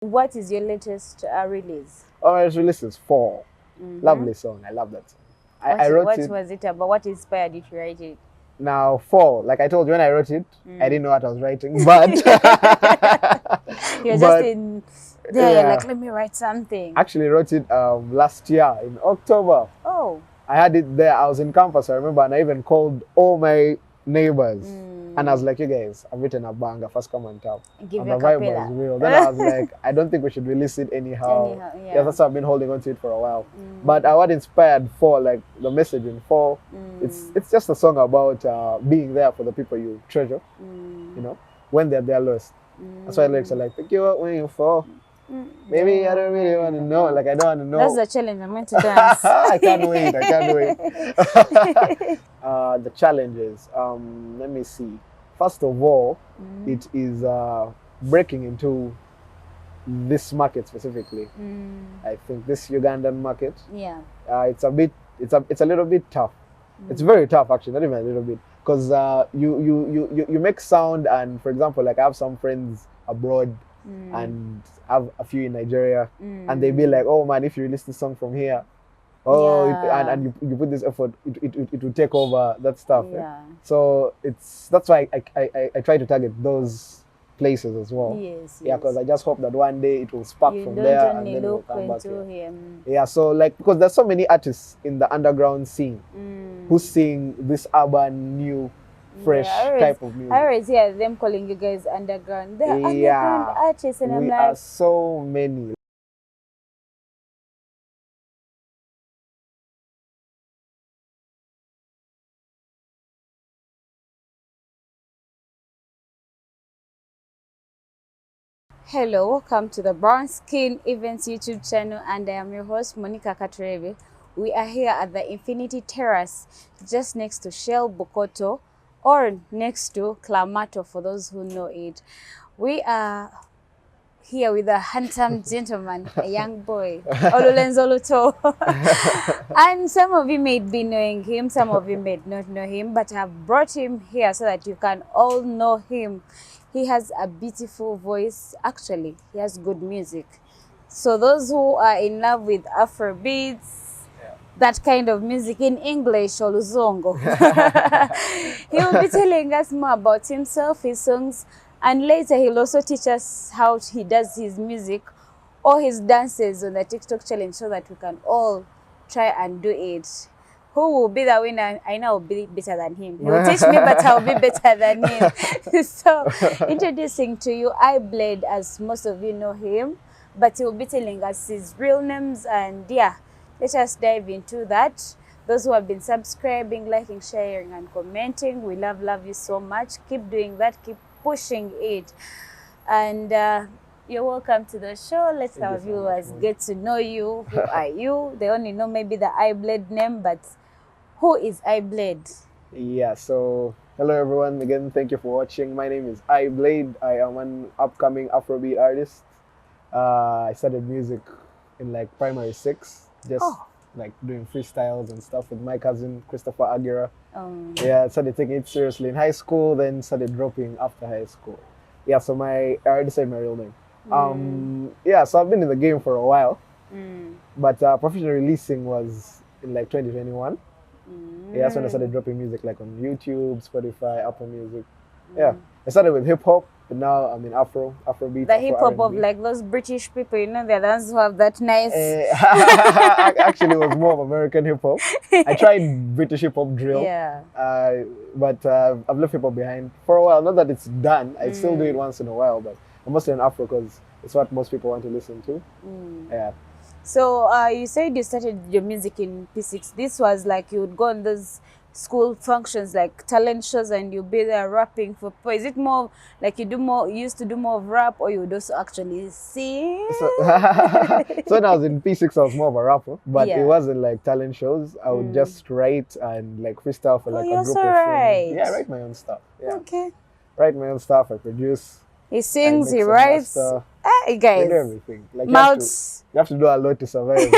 What is your latest release? Oh, its release is Fall. Lovely song. I love that song. I wrote What it. was it about? What inspired you to write it? Now, Fall, like I told you when I wrote it, I didn't know what I was writing, but You're just but in there, you're like, yeah, let me write something. actually wrote it last year in October. Oh. I had it there. I was in campus, I remember, and I even called all my neighbors. And I was like, you guys, I've written a banger, first come and tell. Give And you the a vibe cappella. was real. Then I was like, I don't think we should release it anyhow. Yeah, that's why I've been holding on to it for a while. But what inspired Fall, like the message in Fall, it's just a song about being there for the people you treasure, you know, when they're their lost. That's why lyrics are like, pick you up when you fall. Maybe I don't really want to know. Like, I don't want to know. That's the challenge. I'm going to dance. I can't wait. I can't wait. The challenges. Let me see. First of all, it is breaking into this market specifically. I think this Ugandan market. Yeah. It's a little bit tough. It's very tough actually, not even a little bit, because you make sound, and for example, like I have some friends abroad and I have a few in Nigeria, and they be like, oh man, if you release this song from here, oh, Yeah. and you put this effort, it will take over that stuff. Yeah. So that's why I try to target those places as well. Yes. Yeah, because I just hope that one day it will spark You from don't there and only then it will look come back into here. him. Yeah, so like, because there's so many artists in the underground scene who sing this urban, new, fresh type of music. I always hear them calling you guys underground. They're underground artists, and I'm We like, are so many. hello, welcome to the Brown Skin Events YouTube channel, and I am your host, Monica Katurebe. We are here at the Infinity Terrace, just next to Shell Bukoto, or next to Clamato, for those who know it. We are here with a handsome gentleman, a young boy, Olulenzo Luto. And some of you may be knowing him, some of you may not know him, but I've brought him here so that you can all know him. He has a beautiful voice. Actually, he has good music. So those who are in love with Afrobeats, that kind of music in English or Luzongo, he will be telling us more about himself, his songs, and later he'll also teach us how he does his music or his dances on the TikTok challenge so that we can all try and do it. Who will be the winner? I know I'll be better than him. He will teach me, but I'll be better than him. So, introducing to you iBlade, as most of you know him, but he will be telling us his real names, and yeah, let us dive into that. Those who have been subscribing, liking, sharing, and commenting, we love you so much. Keep doing that. Keep pushing it. And you're welcome to the show. Let our viewers get to know you. Who are you? They only know maybe the iBlade name, but who is iBlade? Yeah, so hello everyone again. Thank you for watching. My name is iBlade. I am an upcoming Afrobeat artist. I started music in like primary 6, just like doing freestyles and stuff with my cousin Christopher Aguirre. Yeah, I started taking it seriously in high school, then started dropping after high school. Yeah, so I already said my real name. Yeah, so I've been in the game for a while, but professional releasing was in like 2021. Yeah, that's when I started dropping music like on YouTube, Spotify, Apple Music. Yeah, I started with hip hop, but now I'm in Afrobeat. The hip hop of like those British people, you know, they're the ones who have that nice. Actually, it was more of American hip hop. I tried British hip hop drill. Yeah. But I've left hip hop behind for a while. Not that it's done. I still do it once in a while, but I'm mostly in Afro because it's what most people want to listen to. Yeah. So you said you started your music in P6. This was like you would go on those school functions like talent shows and you'd be there rapping for people. Is it more like you used to do more of rap, or you would also actually sing? So when I was in P6, I was more of a rapper, but it wasn't like talent shows. I would just write and like freestyle for like a group of friends. Yeah, I write my own stuff. Yeah. Okay. Write my own stuff. I produce. He sings, he writes. Hey guys, we do everything. Like you have to do a lot to survive.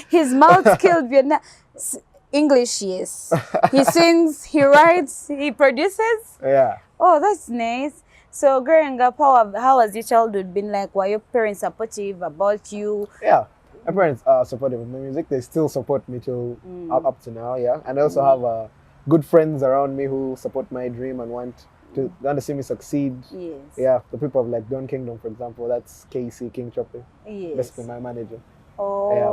His mouth killed Vietnam. English, yes. He sings, he writes, he produces. Yeah. Oh, that's nice. So growing up, how has your childhood been like? Were your parents supportive about you? Yeah, my parents are supportive of my music. They still support me till up to now. Yeah, and I also have good friends around me who support my dream and want to see me succeed. Yes. Yeah, the people of like Don Kingdom, for example. That's Casey King Choppy, Yes. basically my manager. Oh, Yeah,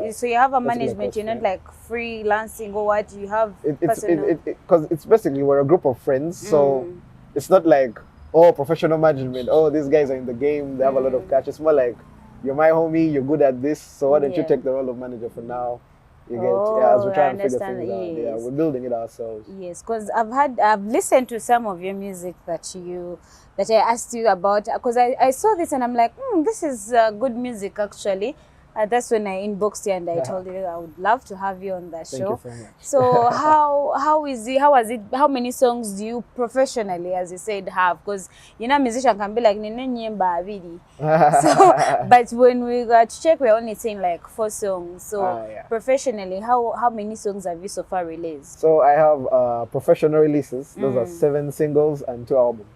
but so you have a basically a management, close you're not friend. like freelancing or what? You have personal. Because it's basically we're a group of friends, so it's not like professional management. Oh, these guys are in the game. They have a lot of cash. It's more like you're my homie. You're good at this, so why don't you Yeah. take the role of manager for now? You get as we're I trying to figure understand. things out. Yeah, Yes. we're building it ourselves. Yes, because I've listened to some of your music that I asked you about, because I saw this and I'm like, this is good music actually. That's when I inboxed you and I told you I would love to have you on the Thank show. you so much. So how is it? How was it? How many songs do you professionally, as you said, have? Because musician can be like "Nene nyemba abiri." So, but when we got to check, we're only saying like 4 songs. So Yeah. professionally, how many songs have you so far released? So I have professional releases. Those are 7 singles and 2 albums.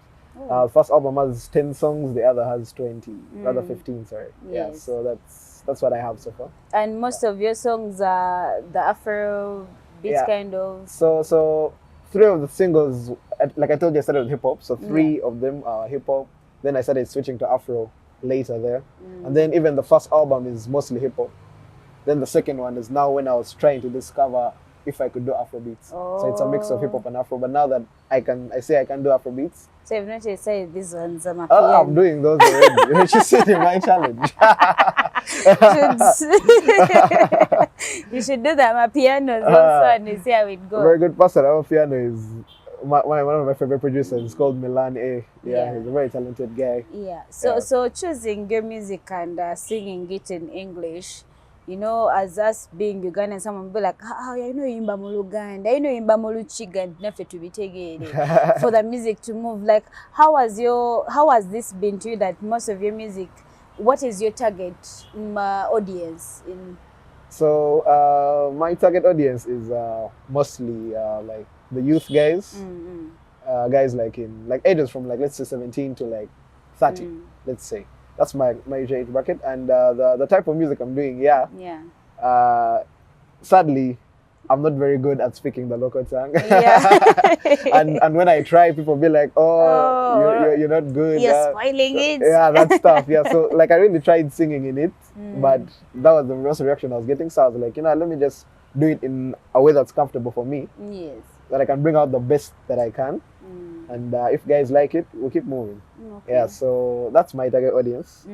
First album has 10 songs. The other has 20, rather 15. Sorry. Yeah. Yes. So that's what I have so far. And most of your songs are the Afro beat kind of. So 3 of the singles, like I told you, I started with hip hop. So 3 of them are hip hop. Then I started switching to Afro later there, and then even the first album is mostly hip hop. Then the second one is now when I was trying to discover if I could do Afro beats. So it's a mix of hip hop and Afro. But now that I say I can do Afro beats. So you've not yet said these ones are my I'm doing those already. You should see it in my challenge. You should do that. My pianos also, and you see how it goes. Very good person. Our piano is one of my favorite producers. It's called Milan A. Yeah, he's a very talented guy. Yeah. So choosing your music and singing it in English, as us being Ugandan, someone be like, imba mu Luganda, imba mu Luchiga, nafe tubitegere. For the music to move, like, how has this been to you? That most of your music, what is your target audience in? So my target audience is mostly like the youth guys, guys like in like ages from like let's say 17 to like 30, let's say. That's my age bracket, and the type of music I'm doing, sadly, I'm not very good at speaking the local tongue. Yeah. and when I try, people be like, you're not good. You're spoiling it. Yeah, that stuff. Yeah, so like I really tried singing in it, but that was the most reaction I was getting. So I was like, let me just do it in a way that's comfortable for me. Yes. That I can bring out the best that I can. And if guys like it, we'll keep moving. Okay. Yeah, so that's my target audience.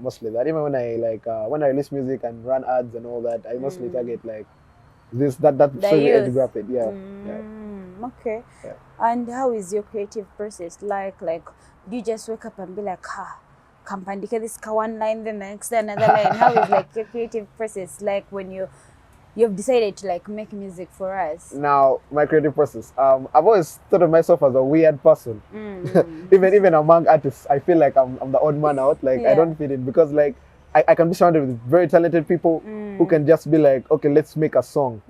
Mostly that. Even when I release music and run ads and all that, I mostly target like that certain age bracket. Yeah. Okay. Yeah. And how is your creative process like? Like, do you just wake up and be like, kampandike this one line, then the next another line? How is like your creative process like when you've decided to like make music for us? Now, my creative process. I've always thought of myself as a weird person. even among artists, I feel like I'm the odd man out. Like I don't fit in because like I can be surrounded with very talented people who can just be like, okay, let's make a song.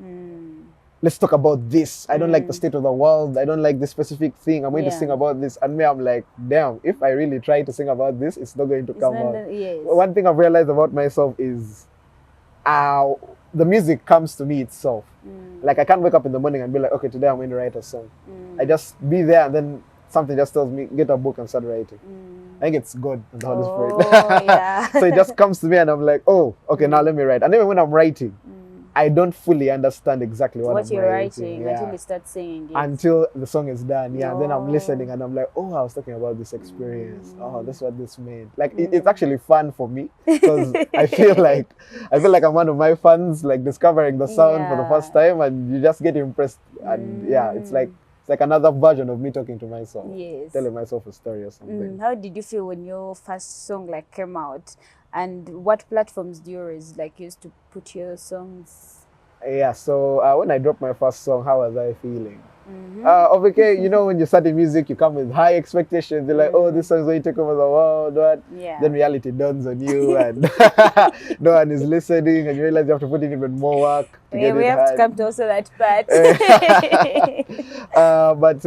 Let's talk about this. I don't like the state of the world. I don't like this specific thing. I'm going to sing about this. And me, I'm like, damn, if I really try to sing about this, it's not going to come out. One thing I've realized about myself is the music comes to me itself. Like I can't wake up in the morning and be like, okay, today I'm going to write a song. I just be there and then something just tells me, get a book and start writing. I think it's God and the Holy Spirit. So it just comes to me and I'm like, oh, okay, now let me write. And even when I'm writing, I don't fully understand exactly what you're writing until you start singing it. Until the song is done, then I'm listening and I'm like, oh, I was talking about this experience. Oh, that's what this made. Like it's actually fun for me because I feel like I'm one of my fans, like discovering the sound for the first time, and you just get impressed. And it's like another version of me talking to myself, telling myself a story or something. How did you feel when your first song like came out? And what platforms do you use to put your songs? Yeah, so when I dropped my first song, how was I feeling? Mm-hmm. Okay, you know, when you start in music, you come with high expectations. You're like, oh, this song's going to take over the world. What? Yeah. Then reality dawns on you, and no one is listening, and you realize you have to put in even more work to get we it have to heard. come to also that part. But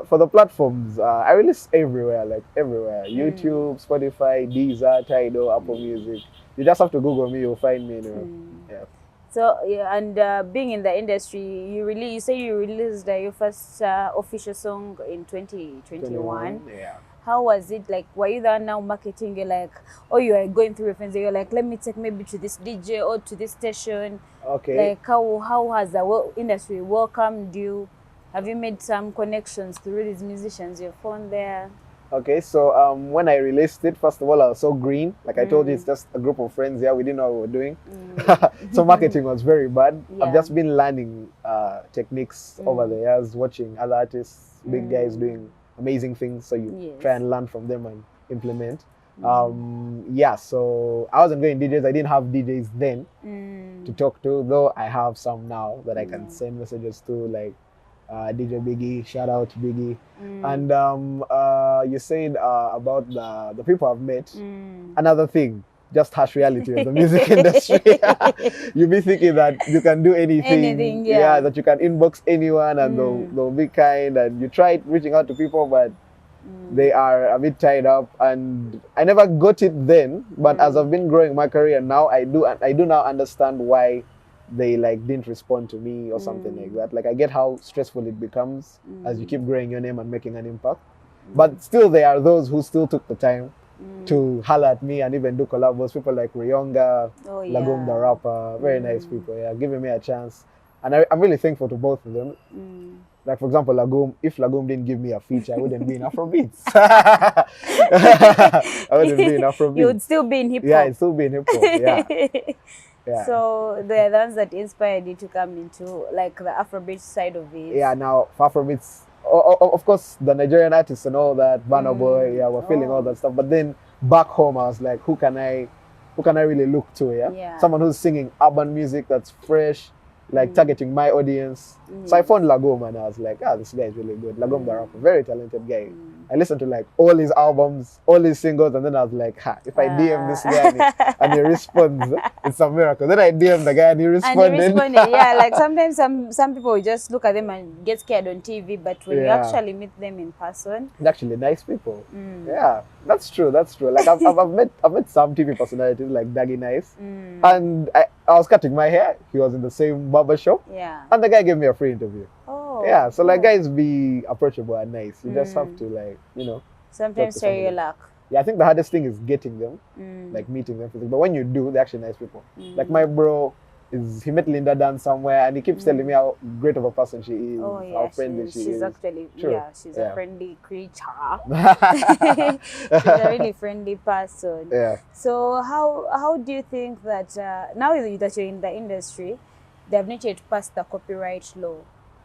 for the platforms, I release everywhere, like everywhere. YouTube, Spotify, Deezer, Tidal, Apple Music. You just have to Google me, you'll find me anywhere. Yeah. So yeah, and being in the industry, you say you released your first official song in 2021. Yeah. How was it like? Were you there now marketing? You're like, oh, you are going through your friends. You're like, let me take maybe to this DJ or to this station. Okay. Like how has the industry welcomed you? Have you made some connections through these musicians you've found there? Okay, so when I released it, first of all, I was so green. Like I told you, it's just a group of friends. Yeah, we didn't know what we were doing. So marketing was very bad. Yeah. I've just been learning techniques over the years, watching other artists, big guys doing amazing things. So you try and learn from them and implement. Yeah, so I wasn't going DJs. I didn't have DJs then to talk to, though I have some now that I can send messages to, like DJ Biggie, shout out Biggie. And you said about the people I've met. Another thing, just harsh reality of the music industry. You be thinking that you can do anything, yeah. that you can inbox anyone and they'll be kind, and you try reaching out to people, but they are a bit tied up. And I never got it then, but as I've been growing my career now, I do now understand why they like didn't respond to me or something like that. Like I get how stressful it becomes as you keep growing your name and making an impact. But still there are those who still took the time to holler at me and even do collabs. People like Rionga, Lagom the rapper, very nice people, giving me a chance. And I'm really thankful to both of them. Like for example, Lagom, if Lagom didn't give me a feature, I wouldn't be in Afrobeats. I wouldn't be in Afrobeats. You would still be in hip hop. Yeah, I'd still be in hip hop, yeah. Yeah. So the ones that inspired you to come into like the Afrobeat side of it. Yeah, now for Afrobeats, of course, the Nigerian artists and all that, Burna Boy, we're feeling all that stuff. But then back home, I was like, who can I really look to? Yeah, someone who's singing urban music that's fresh, like targeting my audience. So I found Lagom and I was like, this guy is really good. Lagom the rapper, very talented guy. I listened to like all his albums, all his singles, and then I was like, if I DM this guy and he responds, it's a miracle. Then I DM the guy and he responded. Yeah, like sometimes some people will just look at them and get scared on TV, but when you actually meet them in person, they're actually nice people. Yeah, that's true. Like I've met some TV personalities like Daggy Nice, and I was cutting my hair. He was in the same barber shop. Yeah, and the guy gave me a free interview. Oh, yeah. So like, guys, be approachable and nice. You just have to like, sometimes try your luck. Yeah, I think the hardest thing is getting them, like meeting them. But when you do, they're actually nice people. Like my bro he met Linda Dunn somewhere, and he keeps telling me how great of a person she is, how friendly she is. She's actually, she's a friendly creature. She's a really friendly person. Yeah. So how do you think that now that you're in the industry, they have not yet passed the copyright law?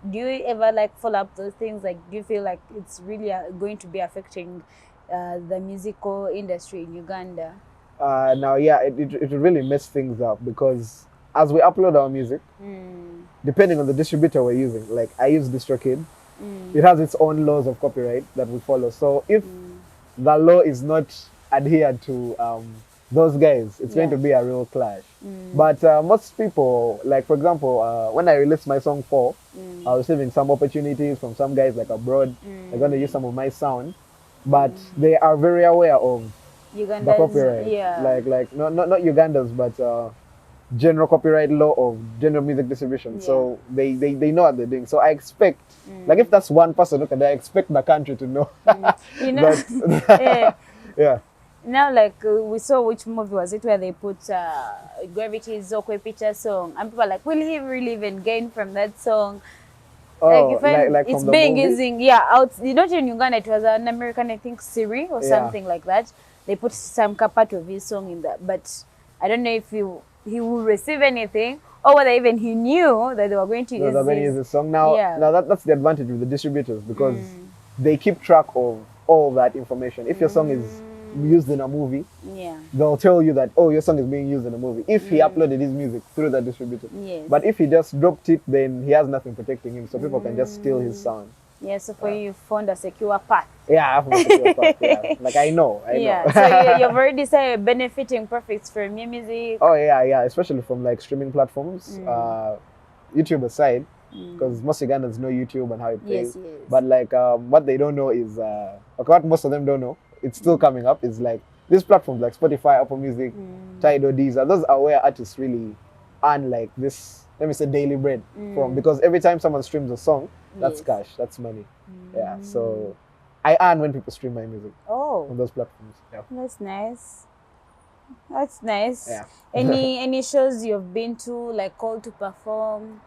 Do you ever like follow up those things? Like, do you feel like it's really going to be affecting the musical industry in Uganda? Now, yeah, it really mess things up, because as we upload our music, depending on the distributor we're using, like I use DistroKid, it has its own laws of copyright that we follow. So if the law is not adhered to those guys, it's going to be a real clash. But most people, like for example, when I released my song 4, I was receiving some opportunities from some guys like abroad. They're going to use some of my sound, but they are very aware of Ugandans, the copyright. Like not Ugandans, but general copyright law of general music distribution. So they know what they're doing. So I expect, like if that's one person, okay, I expect the country to know. Yeah. Now, like we saw, which movie was it where they put Gravity's Okwe Picture song, and people are like, will he really even gain from that song? Oh, like it's being using out. Not in Uganda, it was an American, I think, Siri or something like that. They put some part of his song in that, but I don't know if he will receive anything, or whether even he knew that they were going to use the song. Now, that's the advantage with the distributors, because they keep track of all that information. If your song is used in a movie, Yeah. they'll tell you that, oh, your song is being used in a movie if he uploaded his music through that distributor. Yes. But if he just dropped it, then he has nothing protecting him, so people can just steal his sound. Yeah, so for you found a secure path. Yeah, I have my secure part, yeah. Like I know. Yeah. know. So you've already started benefiting profits from your music. Oh yeah, especially from like streaming platforms, YouTube aside, because most Ugandans know YouTube and how it plays. Yes, yes. But like what they don't know is, what most of them don't know, it's still coming up, is like these platforms like Spotify, Apple Music, Tidal, Deezer, those are where artists really earn like this, let me say, daily bread from, because every time someone streams a song, that's Yes. cash, that's money. Yeah, so I earn when people stream my music on Oh, those platforms. Yeah. that's nice. That's nice. Yeah. Any shows you've been to, like called to perform?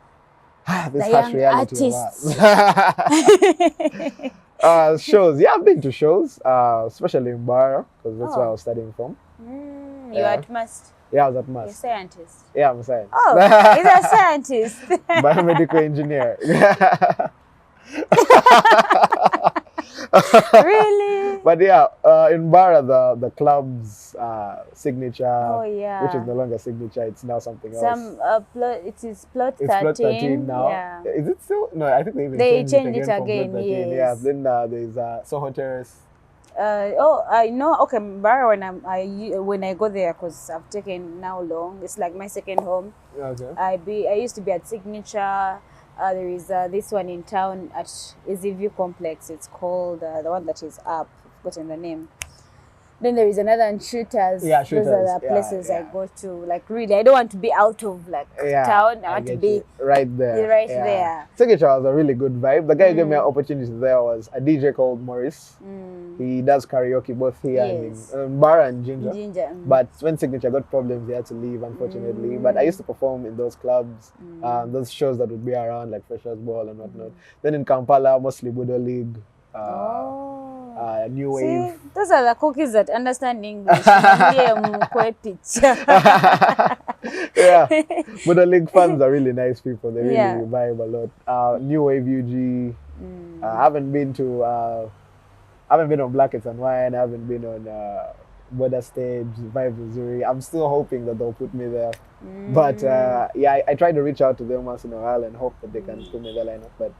This The harsh young reality of artists. ours. Shows. Yeah, I've been to shows, especially in Bara, because that's where I was studying from. You're Yeah. at Must. Yeah, I was at You're a Mass. scientist. Yeah, I'm a scientist. Oh, he's a scientist. Biomedical engineer. Really? But yeah, in Bara, the club's signature, Oh, yeah. which is no longer signature, it's now something else. Some plot. It is plot It's 13. plot 13 now. Yeah. Is it still? No, I think they even They changed changed it it again. From again, plot 13. Yeah, yes. then there's Soho Terrace. I know. Okay, Mbara, when I go there, because I've taken now long. It's like my second home. Okay. I used to be at Signature. There is this one in town at Easy View Complex. It's called the one that is up. I've forgotten the name. Then there is another in Shooters. Yeah, Those are Shooters. the Yeah, places I yeah. go to. Like really, I don't want to be out of like town. I want to get be you. Right there. right there. Signature was a really good vibe. The guy who gave me an opportunity there was a DJ called Maurice. He does karaoke both here Yes. and in Bara and Ginger. Ginger. But when Signature got problems, he had to leave, unfortunately. But I used to perform in those clubs, those shows that would be around, like Freshers Ball and whatnot. Then in Kampala, mostly Budo League, New See, Wave. those are the cookies that understand English. Ndiye mkwe teacher. Yeah, Budo League fans are really nice people. They really Yeah. vibe a lot. New Wave UG. I haven't been on Blackets and Wine. I haven't been on Border Stage, Vibe Missouri. I'm still hoping that they'll put me there. But yeah, I try to reach out to them once in a while and hope that they can put me in the lineup. But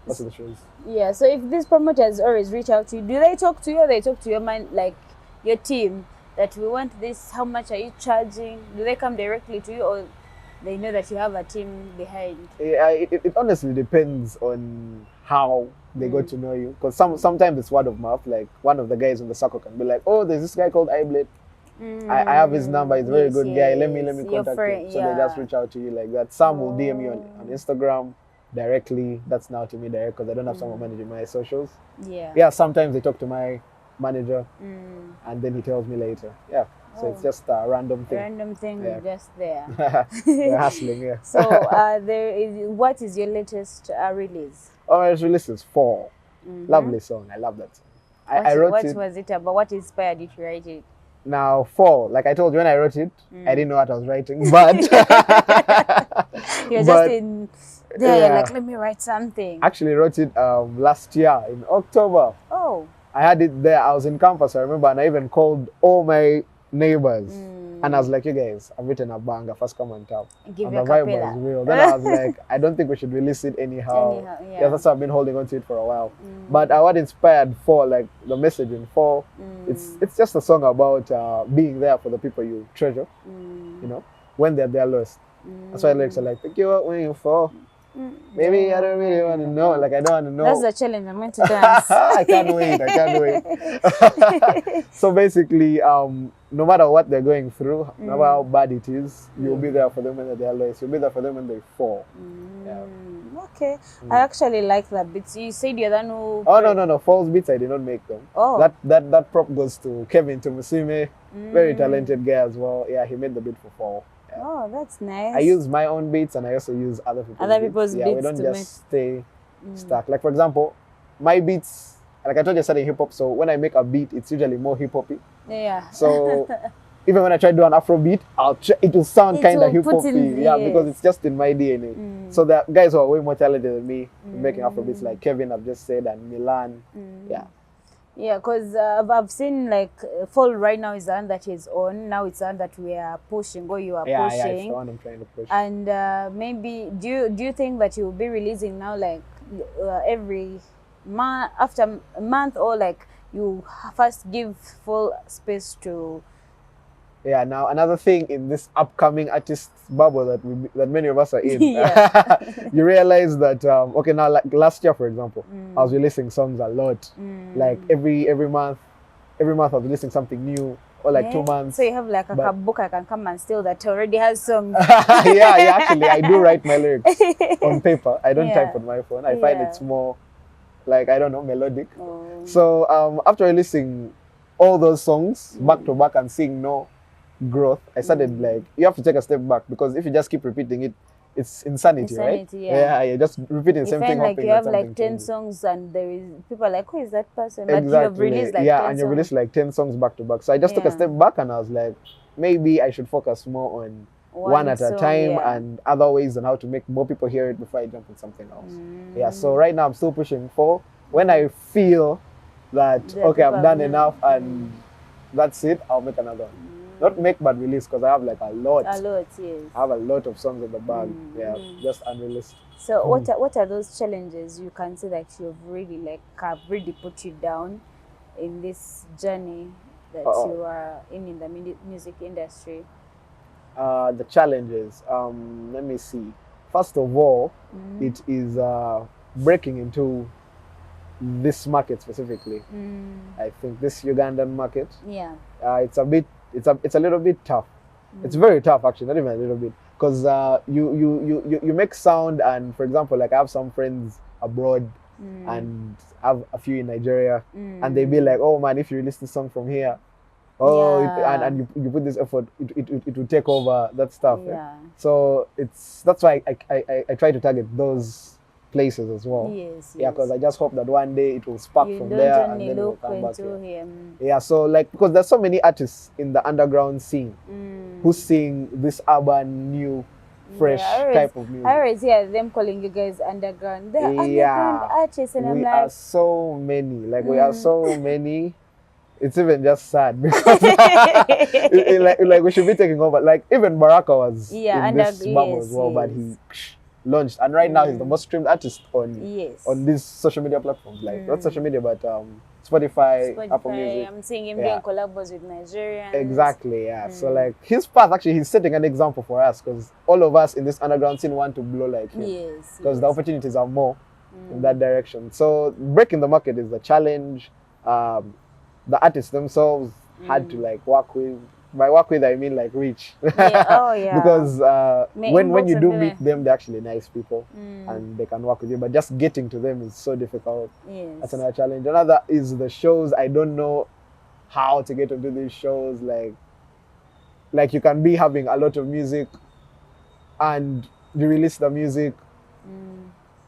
most of the shows. Yeah, so if these promoters always reach out to you, do they talk to you or they talk to your man, like your team, that we want this, how much are you charging? Do they come directly to you or they know that you have a team behind? Yeah, it honestly depends on how they got to know you. Because sometimes it's word of mouth. Like one of the guys in the circle can be like, oh, there's this guy called iBlade. I have his number. He's a very good guy. Let me Your contact friend, him. So they just reach out to you like that. Some will DM you on Instagram directly. That's now to me direct because I don't have someone managing my socials. Yeah. Yeah, sometimes they talk to my manager and then he tells me later. Yeah. So it's just a random thing. Random thing Yeah. just there. They're hustling, yeah. So what is your latest release? Oh, its release is Fall. Lovely song. I love that song. I wrote what it. was it about? What inspired you to write it? Now, Fall, like I told you when I wrote it, I didn't know what I was writing, but You're But- just in there, yeah. like, let me write something. actually wrote it last year in October. Oh. I had it there. I was in campus, I remember, and I even called all my neighbors. And I was like, you guys, I've written a banger, first come and tap. Give And you the a vibe cappella. was real. Then I was like, I don't think we should release it anyhow. Yeah. That's why I've been holding on to it for a while. But what inspired Fall, like the message in Fall, it's just a song about being there for the people you treasure, you know, when they're their lost. That's why lyrics are like, pick you up when you fall. Maybe I don't really want to know. Like, I don't want to know. That's the challenge. I'm going to dance. I can't wait. I can't wait. So basically, no matter what they're going through, no matter how bad it is, you'll be there for them when they're lowest. You'll be there for them when they fall. Yeah. Okay. I actually like that bit. You said you're the one who... Oh, no. False beats, I did not make them. Oh. That prop goes to Kevin Tumusime. Very talented guy as well. Yeah, he made the beat for Fall. Yeah. Oh, that's nice. I use my own beats and I also use other people's beats Yeah, we don't to just stay stuck. Like, for example, my beats, like I told you, I started hip hop, so when I make a beat, it's usually more hip hoppy. Yeah. So even when I try to do an Afro beat, it will sound It kind of will hip put hoppy. in- Yeah, yes. because it's just in my DNA. So the guys who are way more talented than me in making Afro beats, like Kevin, I've just said, and Milan. Yeah. Yeah, because I've seen like Fall right now is the one that is on. Now it's the one that we are pushing, or you are Yeah, yeah, it's the pushing. one I'm trying to push. And maybe do you think that you'll be releasing now like every month after a month, or like you first give full space to Yeah, now another thing in this upcoming artist bubble that many of us are in, Yeah. you realize that okay, now like last year for example, I was releasing songs a lot, like every month, I was releasing something new, or like 2 months. So you have like a but- book I can come and steal that already has songs. yeah, actually I do write my lyrics on paper. I don't type Yeah. on my phone. I find it's more like, I don't know, melodic. Oh. So after releasing all those songs back to back and seeing no growth, I started like, you have to take a step back, because if you just keep repeating it, it's insanity, right? Yeah. You're just repeating the You same find thing. like hoping you have that like something 10 changes. songs and there is people are like, who is that person? But Exactly. you have released like 10 and you songs. released like 10 songs back to back. So I just took a Yeah. step back and I was like, maybe I should focus more on one at a song, time, yeah. and other ways on how to make more people hear it before I jump on something else. Yeah, so right now I'm still pushing for when I feel that The okay, people I've done have enough and that's it, I'll make another one. Not make but release, because I have like a lot. A lot, yes. I have a lot of songs in the bag. Yeah, just unreleased. So what are those challenges you can say that you've really like have really put you down in this journey that you are in the music industry? The challenges. Let me see. First of all, it is breaking into this market specifically. I think this Ugandan market. Yeah. It's a little bit tough. It's very tough actually, not even a little bit, because you make sound, and for example, like I have some friends abroad and I have a few in Nigeria, and they be like, oh man, if you release this song from here, and you put this effort, it will take over that stuff. Yeah. So that's why I try to target those places as well. Yes. Yeah, because I just hope that one day it will spark You from don't there and only then it will look come back into here. him. Yeah, so like, because there's so many artists in the underground scene who sing this urban, new, fresh type of music. I always hear them calling you guys underground. They're underground artists, and I'm we like, are so many. Like we are so many. It's even just sad because like we should be taking over. Like even Baraka was in this bubble as well, but he launched, and right now he's the most streamed artist on these social media platforms, like not social media but Spotify, Apple Music. I'm seeing him doing collabs with Nigerians. Exactly, yeah. So like his path, actually he's setting an example for us, because all of us in this underground scene want to blow like him. Yes. Because the opportunities are more in that direction. So breaking the market is the challenge. The artists themselves had to like work with. By work with, I mean like reach. Because when you do meet them, they're actually nice people and they can work with you. But just getting to them is so difficult. Yes. That's another challenge. Another is the shows. I don't know how to get into these shows. Like you can be having a lot of music and you release the music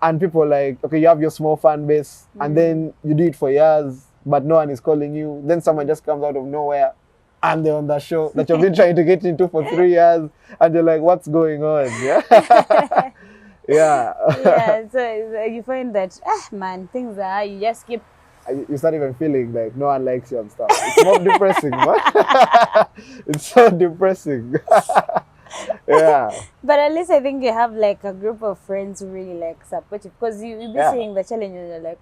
and people like, okay, you have your small fan base and then you do it for years, but no one is calling you. Then someone just comes out of nowhere and they're on the show that you've been trying to get into for 3 years, and you're like, what's going on? Yeah. Yeah, so you find that, man, things are, you just keep... You start even feeling like no one likes you and stuff. It's more depressing, man. It's so depressing. Yeah. But at least I think you have like a group of friends who really like support you, because you'll be seeing the challenge and you're like,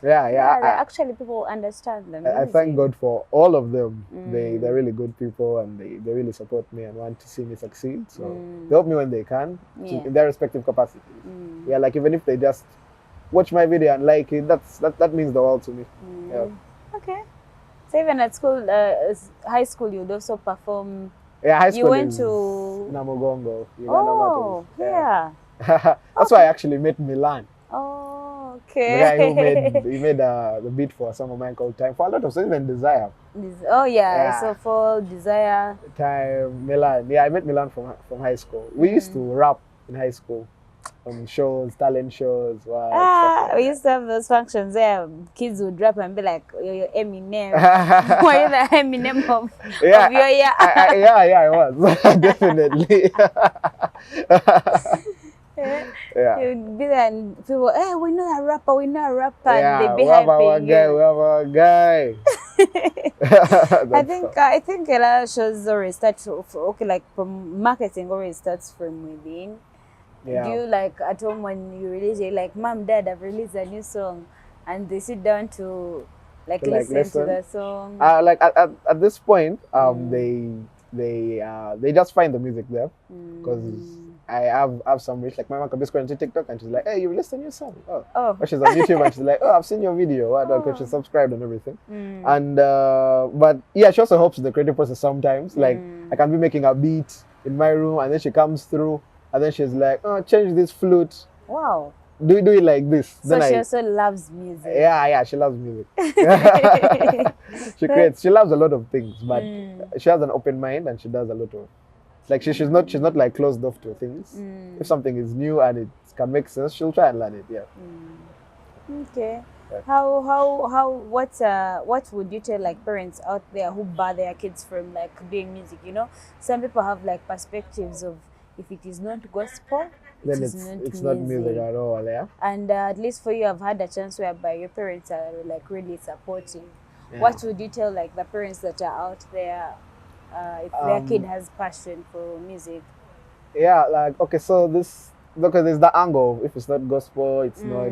actually people understand them. I thank God for all of them. They're really good people, and they really support me and want to see me succeed. So they help me when they can, in their respective capacities. Yeah, like even if they just watch my video and like it, that means the world to me. Yeah. Okay. So even at school, high school, you'd also perform. Yeah, high school. You went is to Namugongo, Uganda Martyrs. Yeah. That's why I actually met Milan. Oh, The guy who made the beat for a song of mine called Time, for a lot of songs, even Desire. So for Desire. Time, Milan. Yeah, I met Milan from high school. We used to rap in high school on shows, talent shows. We used to have those functions where kids would rap and be like, you're Eminem. Why the Eminem of your year? I was. Definitely. Yeah. You'd be there and people, hey, we know a rapper, we know a rapper, and Yeah, they'd be we have our hyping guy, you. we have our guy. That's I think a lot of shows already start okay, like from marketing already starts from within. Do yeah. you like at home when you release it, like mom, dad, I've released a new song, and they sit down to like To like listen to listen. the song? Like at this point, Mm. they just find the music there because Mm. I have some reach. Like my mom can be scrolling to TikTok and she's like, "Hey, you released a new song?" Oh, Oh. or she's on YouTube and she's like, "Oh, I've seen your video." What? Because Oh. she's subscribed and everything. Mm. And but yeah, she also helps with the creative process sometimes. Like I can be making a beat in my room and then she comes through and then she's like, "Oh, change this flute. Wow. Do it like this." So Then she also loves music. yeah, she loves music. She loves a lot of things, but she has an open mind and she does a lot of like she's not like closed off to things. If something is new and it can make sense, she'll try and learn it. Yeah. Okay. Yeah. What would you tell like parents out there who bar their kids from like doing music? You know, some people have like perspectives of if it is not gospel, Then it's not music at all. Yeah. And at least for you, I've had a chance whereby your parents are like really supportive. Yeah. What would you tell like the parents that are out there if their kid has passion for music? Yeah, like okay, so this because there's the angle of if it's not gospel, it's not.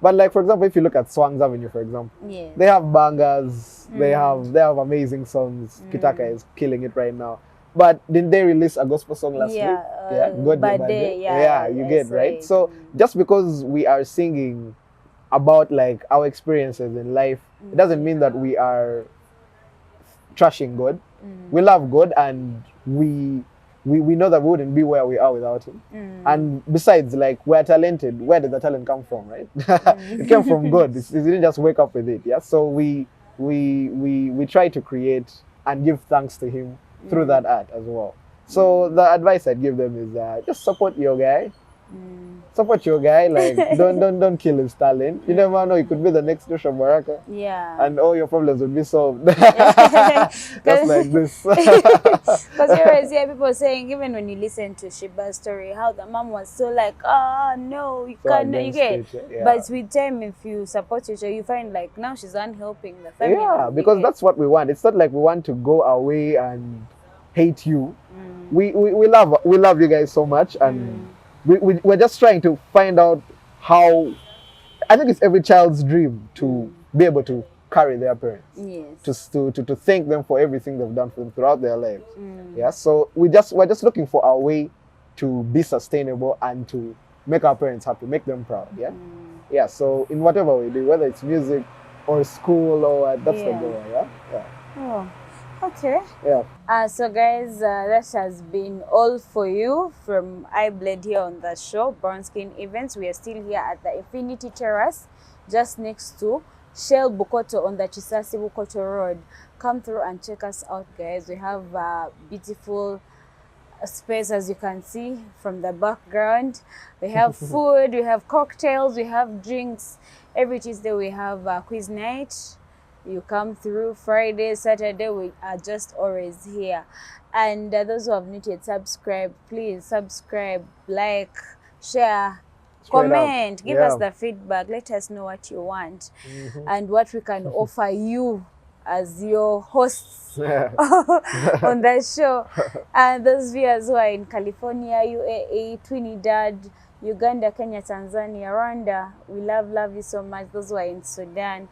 But like for example, if you look at Swang's Avenue, for example, Yes. they have bangers, they have amazing songs. Kitaka is killing it right now. But didn't they release a gospel song last week? Yeah, God Bad Bad Day, Day. yeah, you I get saw right. it. So just because we are singing about like our experiences in life, it doesn't mean that we are trashing God. We love God and we know that we wouldn't be where we are without him. And besides, like we're talented. Where did the talent come from, right? It came from God. It didn't just wake up with it. Yeah. So we try to create and give thanks to him through that art as well. So the advice I'd give them is just support your guy. Support your guy. Like don't kill his talent. You never know. He could be the next Joshua Baraka. Yeah. And all your problems would be solved. Just like this. Because you always hear people saying, even when you listen to Shiba's story, how the mom was so like, no, you So can't, you against get. it, yeah. But with time, if you support each other, you find like now she's unhelping the family. Yeah, you because get. that's what we want. It's not like we want to go away and hate you. We love you guys so much, and we're just trying to find out how. I think it's every child's dream to be able to carry their parents, Yes. to thank them for everything they've done for them throughout their lives. Yeah, so we're just looking for our way to be sustainable and to make our parents happy, make them proud. Yeah, yeah. So in whatever we do, whether it's music or school or what, that's the Yeah. goal. Yeah, yeah, Oh, okay. yeah. So guys, that has been all for you from iBlade here on the show, Brown Skin Events. We are still here at the Infinity Terrace, just next to Shell Bukoto on the Chisasi Bukoto Road. Come through and check us out, guys. We have beautiful space, as you can see from the background. We have food, we have cocktails, we have drinks. Every Tuesday we have quiz night. You come through Friday, Saturday, we are just always here. And those who have not yet subscribed, please subscribe, like, share, Straight up. comment, give us Yeah. the feedback, let us know what you want and what we can offer you as your hosts on the show. And those viewers who are in California, UAE, Trinidad, Uganda, Kenya, Tanzania, Rwanda, we love you so much. Those who are in Sudan,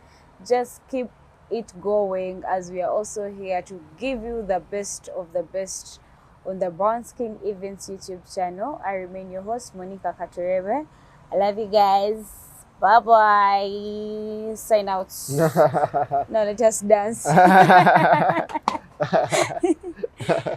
just keep it going, as we are also here to give you the best of the best on the Brown Skin Events YouTube channel. I remain your host, Monica Katurebe. I love you guys. Bye bye. Sign out. Now let us dance.